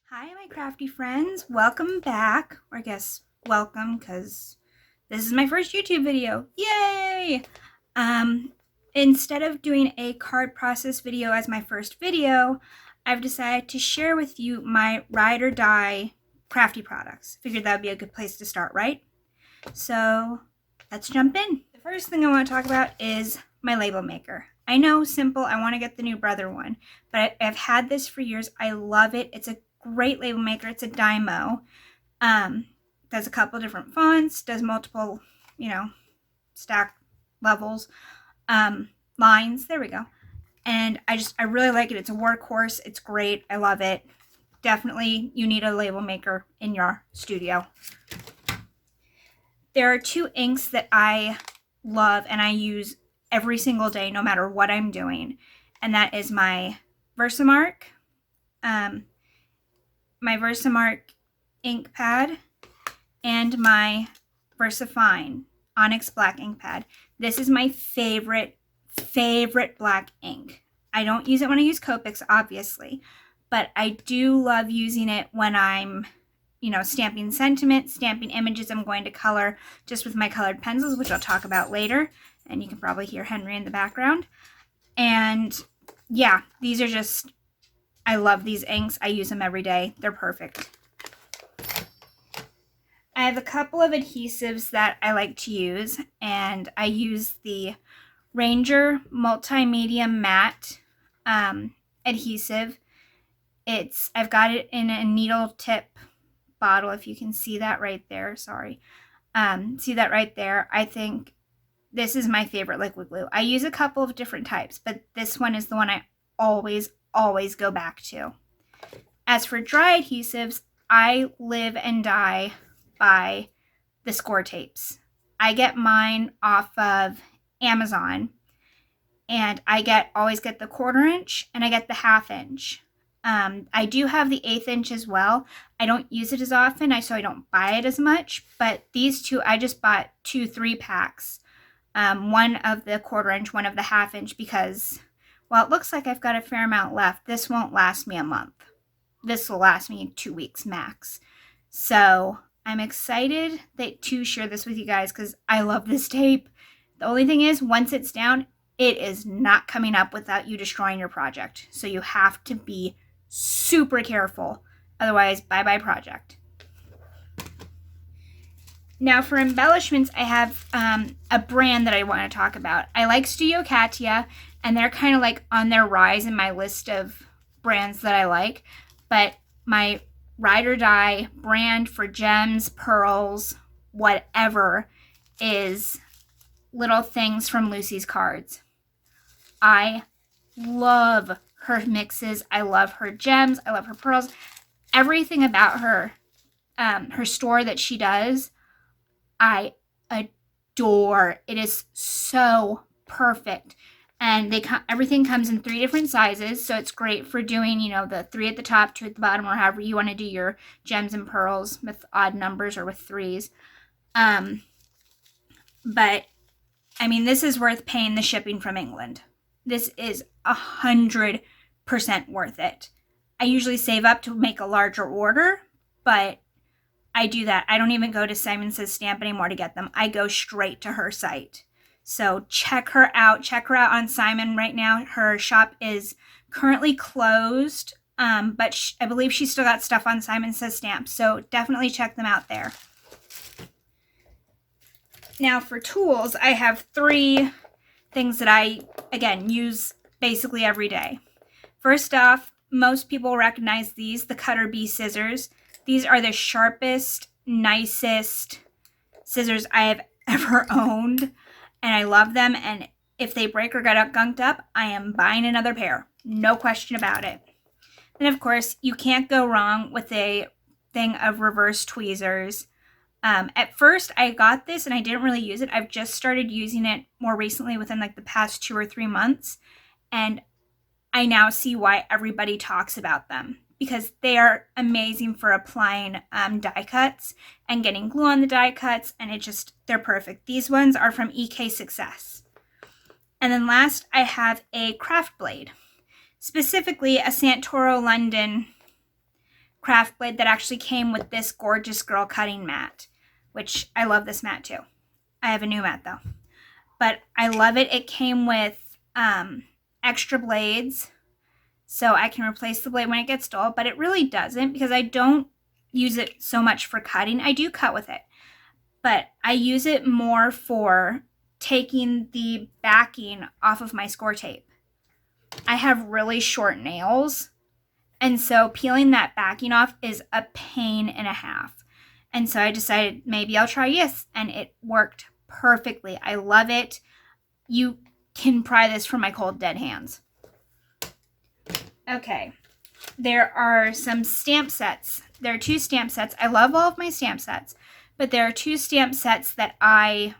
Hi, my crafty friends. Welcome back. Or I guess welcome because this is my first YouTube video. Yay! Instead of doing a card process video as my first video, I've decided to share with you my ride or die crafty products. Figured that would be a good place to start, right? So let's jump in. The first thing I want to talk about is my label maker. I know, simple, I want to get the new Brother one, but I've had this for years. I love it. It's a great label maker. It's a Dymo. Does a couple different fonts, does multiple, stack levels, lines. There we go. And I really like it. It's a workhorse. It's great. I love it. Definitely you need a label maker in your studio. There are two inks that I love and I use every single day, no matter what I'm doing. And that is my Versamark, ink pad, and my VersaFine Onyx Black ink pad. This is my favorite black ink. I don't use it when I use Copics, obviously, but I do love using it when I'm stamping sentiment, stamping images I'm going to color just with my colored pencils, which I'll talk about later. And you can probably hear Henry in the background. And yeah, these are just, I love these inks. I use them every day. They're perfect. I have a couple of adhesives that I like to use, and I use the Ranger Multimedia Matte adhesive. I've got it in a needle tip bottle, if you can see that right there. Sorry. See that right there? I think this is my favorite liquid glue. I use a couple of different types, but this one is the one I always go back to. As for dry adhesives, I live and die by the score tapes. I get mine off of Amazon, and I always get the 1/4 inch and I get the 1/2 inch. I do have the 1/8 inch as well. I don't use it as often, so I don't buy it as much, but these two, I just bought 2 3-packs. One of the 1/4 inch, one of the 1/2 inch, because while it looks like I've got a fair amount left, this won't last me a month. This will last me 2 weeks max. So I'm excited to share this with you guys because I love this tape. The only thing is, once it's down, it is not coming up without you destroying your project. So you have to be super careful. Otherwise, bye-bye project. Now for embellishments, I have a brand that I want to talk about. I like Studio Katia, and they're kind of like on their rise in my list of brands that I like. But my ride or die brand for gems, pearls, whatever, is Little Things from Lucy's Cards. I love her mixes. I love her gems. I love her pearls. Everything about her store that she does, I adore. It is so perfect. And everything comes in 3 different sizes, so it's great for doing, the 3 at the top, 2 at the bottom, or however you want to do your gems and pearls with odd numbers or with 3s. But, I mean, this is worth paying the shipping from England. This is 100% worth it. I usually save up to make a larger order, but I do that. I don't even go to Simon Says Stamp anymore to get them. I go straight to her site. So check her out. Check her out on Simon right now. Her shop is currently closed, but I believe she's still got stuff on Simon Says Stamp. So definitely check them out there. Now for tools, I have 3 things that I, again, use basically every day. First off, most people recognize these, the Cutter Bee scissors. These are the sharpest, nicest scissors I have ever owned, and I love them, and if they break or get gunked up, I am buying another pair. No question about it. And of course, you can't go wrong with a thing of reverse tweezers. At first, I got this and I didn't really use it. I've just started using it more recently within like the past 2 or 3 months, and I now see why everybody talks about them, because they are amazing for applying die cuts and getting glue on the die cuts, and they're perfect. These ones are from EK Success. And then last, I have a craft blade, specifically a Santoro London craft blade that actually came with this gorgeous girl cutting mat, which I love this mat too. I have a new mat though, but I love it. It came with extra blades, so I can replace the blade when it gets dull, but it really doesn't because I don't use it so much for cutting. I do cut with it, but I use it more for taking the backing off of my score tape. I have really short nails, and so peeling that backing off is a pain and a half. And so I decided maybe I'll try this, and it worked perfectly. I love it. You can pry this from my cold dead hands. Okay, there are some stamp sets. There are 2 stamp sets. I love all of my stamp sets, but there are 2 stamp sets that I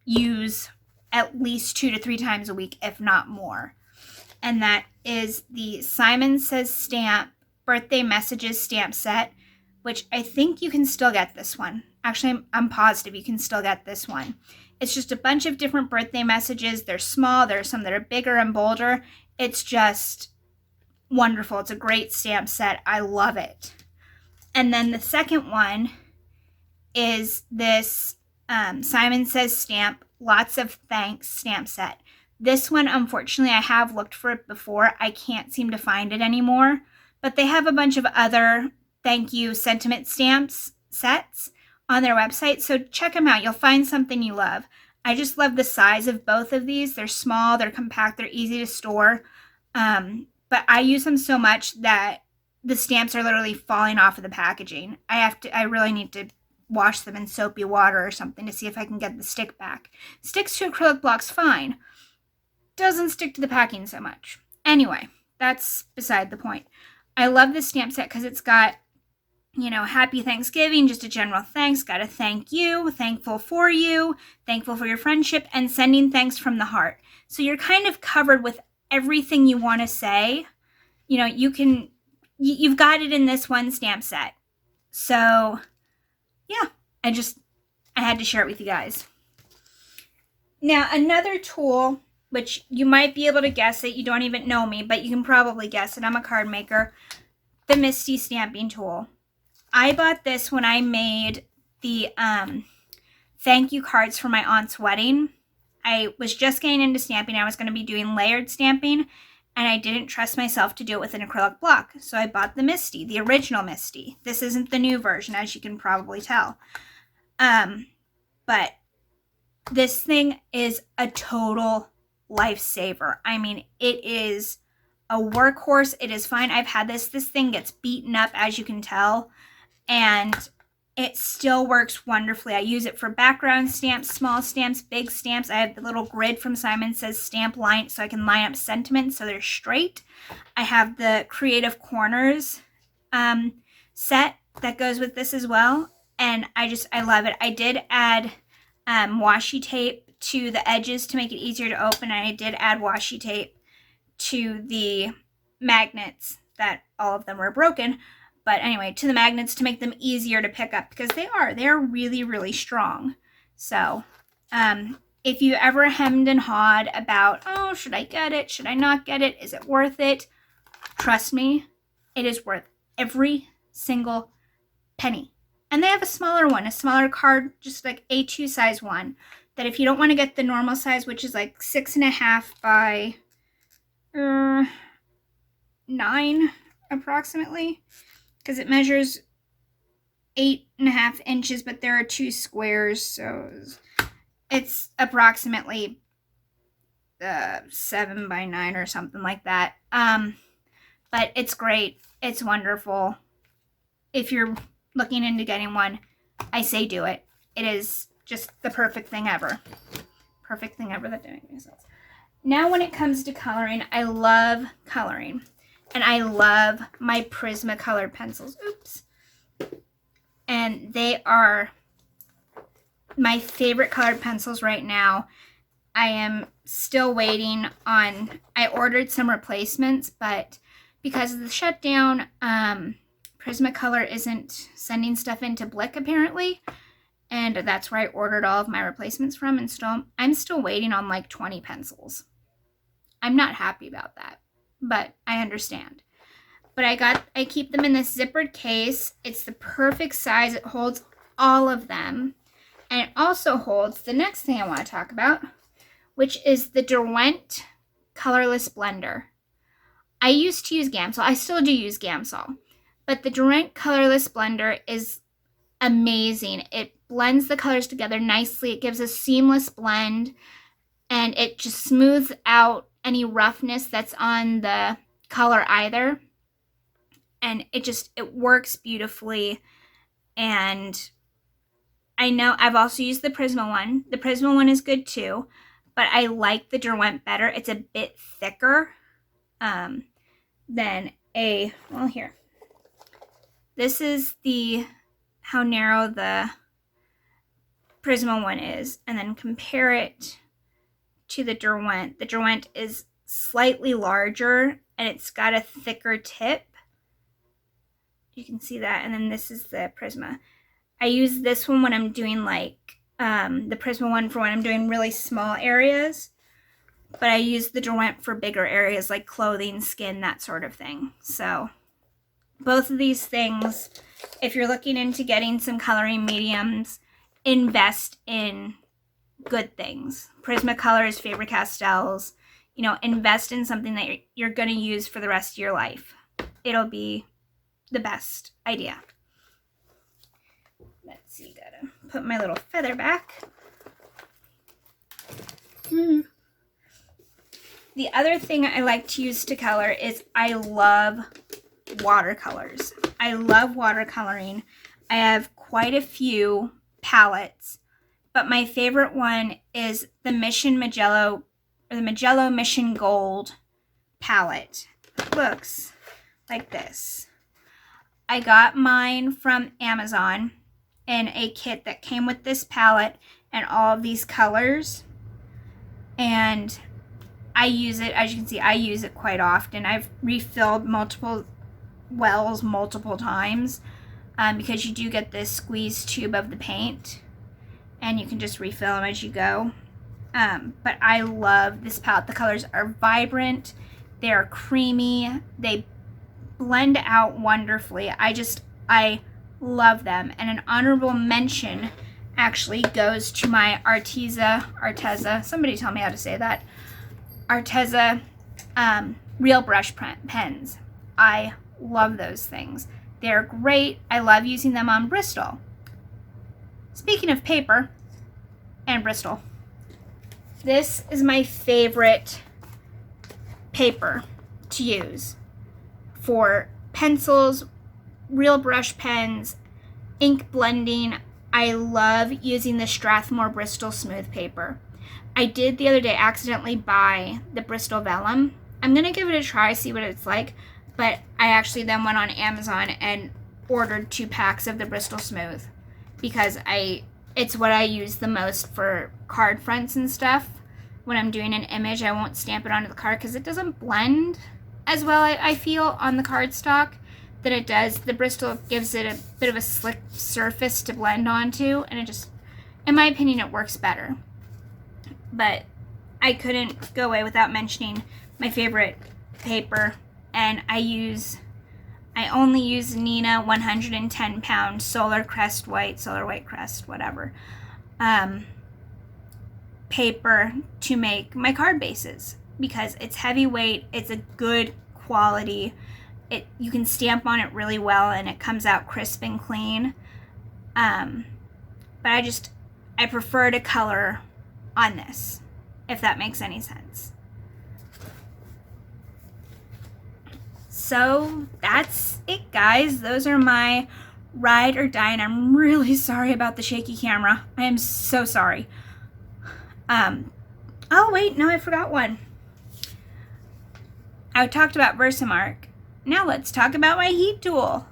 use at least 2 to 3 times a week, if not more. And that is the Simon Says Stamp Birthday Messages stamp set, which I think you can still get this one. Actually, I'm positive you can still get this one. It's just a bunch of different birthday messages. They're small. There are some that are bigger and bolder. It's just wonderful. It's a great stamp set. I love it. And then the second one is this Simon Says Stamp Lots of Thanks stamp set. This one, unfortunately, I have looked for it before. I can't seem to find it anymore. But they have a bunch of other thank you sentiment stamps sets on their website. So check them out. You'll find something you love. I just love the size of both of these. They're small, they're compact, they're easy to store. But I use them so much that the stamps are literally falling off of the packaging. I really need to wash them in soapy water or something to see if I can get the stick back. Sticks to acrylic blocks fine. Doesn't stick to the packing so much. Anyway, that's beside the point. I love this stamp set because it's got, Happy Thanksgiving, just a general thanks, got a thank you, thankful for you, thankful for your friendship, and sending thanks from the heart. So you're kind of covered with everything you want to say. You've got it in this one stamp set. So, yeah, I had to share it with you guys. Now, another tool, which you might be able to guess it, you don't even know me, but you can probably guess it. I'm a card maker. The Misti stamping tool. I bought this when I made the thank you cards for my aunt's wedding. I was just getting into stamping. I was going to be doing layered stamping, and I didn't trust myself to do it with an acrylic block. So I bought the Misti, the original Misti. This isn't the new version, as you can probably tell. But this thing is a total lifesaver. I mean, it is a workhorse. It is fine. I've had this. This thing gets beaten up, as you can tell, and it still works wonderfully. I use it for background stamps, small stamps, big stamps. I have the little grid from Simon Says Stamp line so I can line up sentiments so they're straight. I have the Creative Corners set that goes with this as well, and I love it. I did add washi tape to the edges to make it easier to open, and I did add washi tape to the magnets that all of them were broken. But anyway, to the magnets to make them easier to pick up because they're really, really strong. So if you ever hemmed and hawed about, oh, should I get it? Should I not get it? Is it worth it? Trust me, it is worth every single penny. And they have a smaller one, a smaller card, just like A2 size one, that if you don't want to get the normal size, which is like 6.5 by 9 approximately, because it measures 8.5 inches, but there are 2 squares, so it's approximately 7 by 9 or something like that. But it's great. It's wonderful. If you're looking into getting one, I say do it. It is just the perfect thing ever. Perfect thing ever. That didn't make any sense. Now when it comes to coloring, I love coloring. And I love my Prismacolor pencils. Oops. And they are my favorite colored pencils right now. I am still waiting on, I ordered some replacements, but because of the shutdown, Prismacolor isn't sending stuff into Blick apparently. And that's where I ordered all of my replacements from. And I'm still waiting on like 20 pencils. I'm not happy about that, but I understand. but I keep them in this zippered case. It's the perfect size. It holds all of them. And it also holds the next thing I want to talk about, which is the Derwent colorless blender. I used to use Gamsol. I still do use Gamsol. But the Derwent colorless blender is amazing. It blends the colors together nicely. It gives a seamless blend, and it just smooths out any roughness that's on the color either. And it works beautifully. And I know I've also used the Prisma one. The Prisma one is good too, but I like the Derwent better. It's a bit thicker than well, here. This is how narrow the Prisma one is, and then compare it to the Derwent. The Derwent is slightly larger, and it's got a thicker tip. You can see that, and then this is the Prisma. I use this one when I'm doing like the Prisma one for when I'm doing really small areas, but I use the Derwent for bigger areas like clothing, skin, that sort of thing. So both of these things, if you're looking into getting some coloring mediums, invest in good things. Prismacolors, Faber-Castells, invest in something that you're going to use for the rest of your life. It'll be the best idea. Let's see, gotta put my little feather back. The other thing I like to use to color is I love watercolors. I love watercoloring. I have quite a few palettes, but my favorite one is the Mission Magello, or the Magello Mission Gold palette. It looks like this. I got mine from Amazon in a kit that came with this palette and all of these colors, and I use it, as you can see, I use it quite often. I've refilled multiple wells multiple times because you do get this squeeze tube of the paint, and you can just refill them as you go. But I love this palette. The colors are vibrant, they're creamy, they blend out wonderfully. I love them. And an honorable mention actually goes to my Arteza, somebody tell me how to say that, Arteza real brush pens. I love those things. They're great. I love using them on Bristol. Speaking of paper and Bristol, this is my favorite paper to use for pencils, real brush pens, ink blending. I love using the Strathmore Bristol smooth paper. I did the other day accidentally buy the Bristol Vellum. I'm going to give it a try, see what it's like, but I actually then went on Amazon and ordered 2 packs of the Bristol Smooth because it's what I use the most for card fronts and stuff. When I'm doing an image, I won't stamp it onto the card because it doesn't blend as well, I feel, on the cardstock that it does. The Bristol gives it a bit of a slick surface to blend onto, and it just, in my opinion, it works better. But I couldn't go away without mentioning my favorite paper, and I only use Neenah 110 pound Solar White Crest, whatever, paper to make my card bases because it's heavyweight, it's a good quality, you can stamp on it really well, and it comes out crisp and clean. But I prefer to color on this, if that makes any sense. So that's it, guys. Those are my ride or die, and I'm really sorry about the shaky camera. I am so sorry. Oh wait, no, I forgot one. I talked about Versamark. Now let's talk about my heat tool.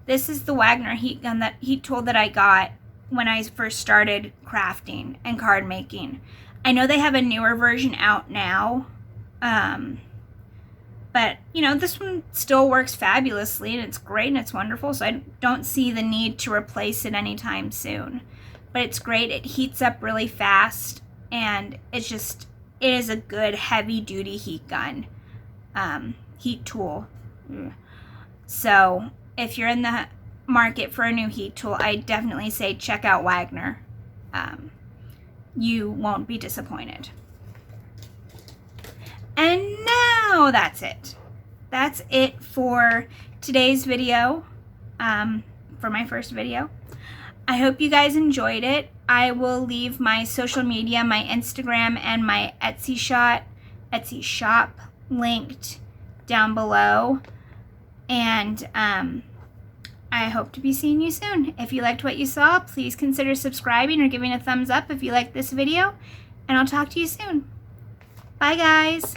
This is the Wagner heat tool that I got when I first started crafting and card making. I know they have a newer version out now, but this one still works fabulously, and it's great and it's wonderful, so I don't see the need to replace it anytime soon. But it's great. It heats up really fast, and it is a good heavy duty heat gun. heat tool. So if you're in the market for a new heat tool, I definitely say check out Wagner. You won't be disappointed. And now that's it. That's it for today's video, for my first video. I hope you guys enjoyed it. I will leave my social media, my Instagram and my Etsy shop linked down below. And I hope to be seeing you soon. If you liked what you saw, please consider subscribing or giving a thumbs up if you liked this video. And I'll talk to you soon. Bye, guys.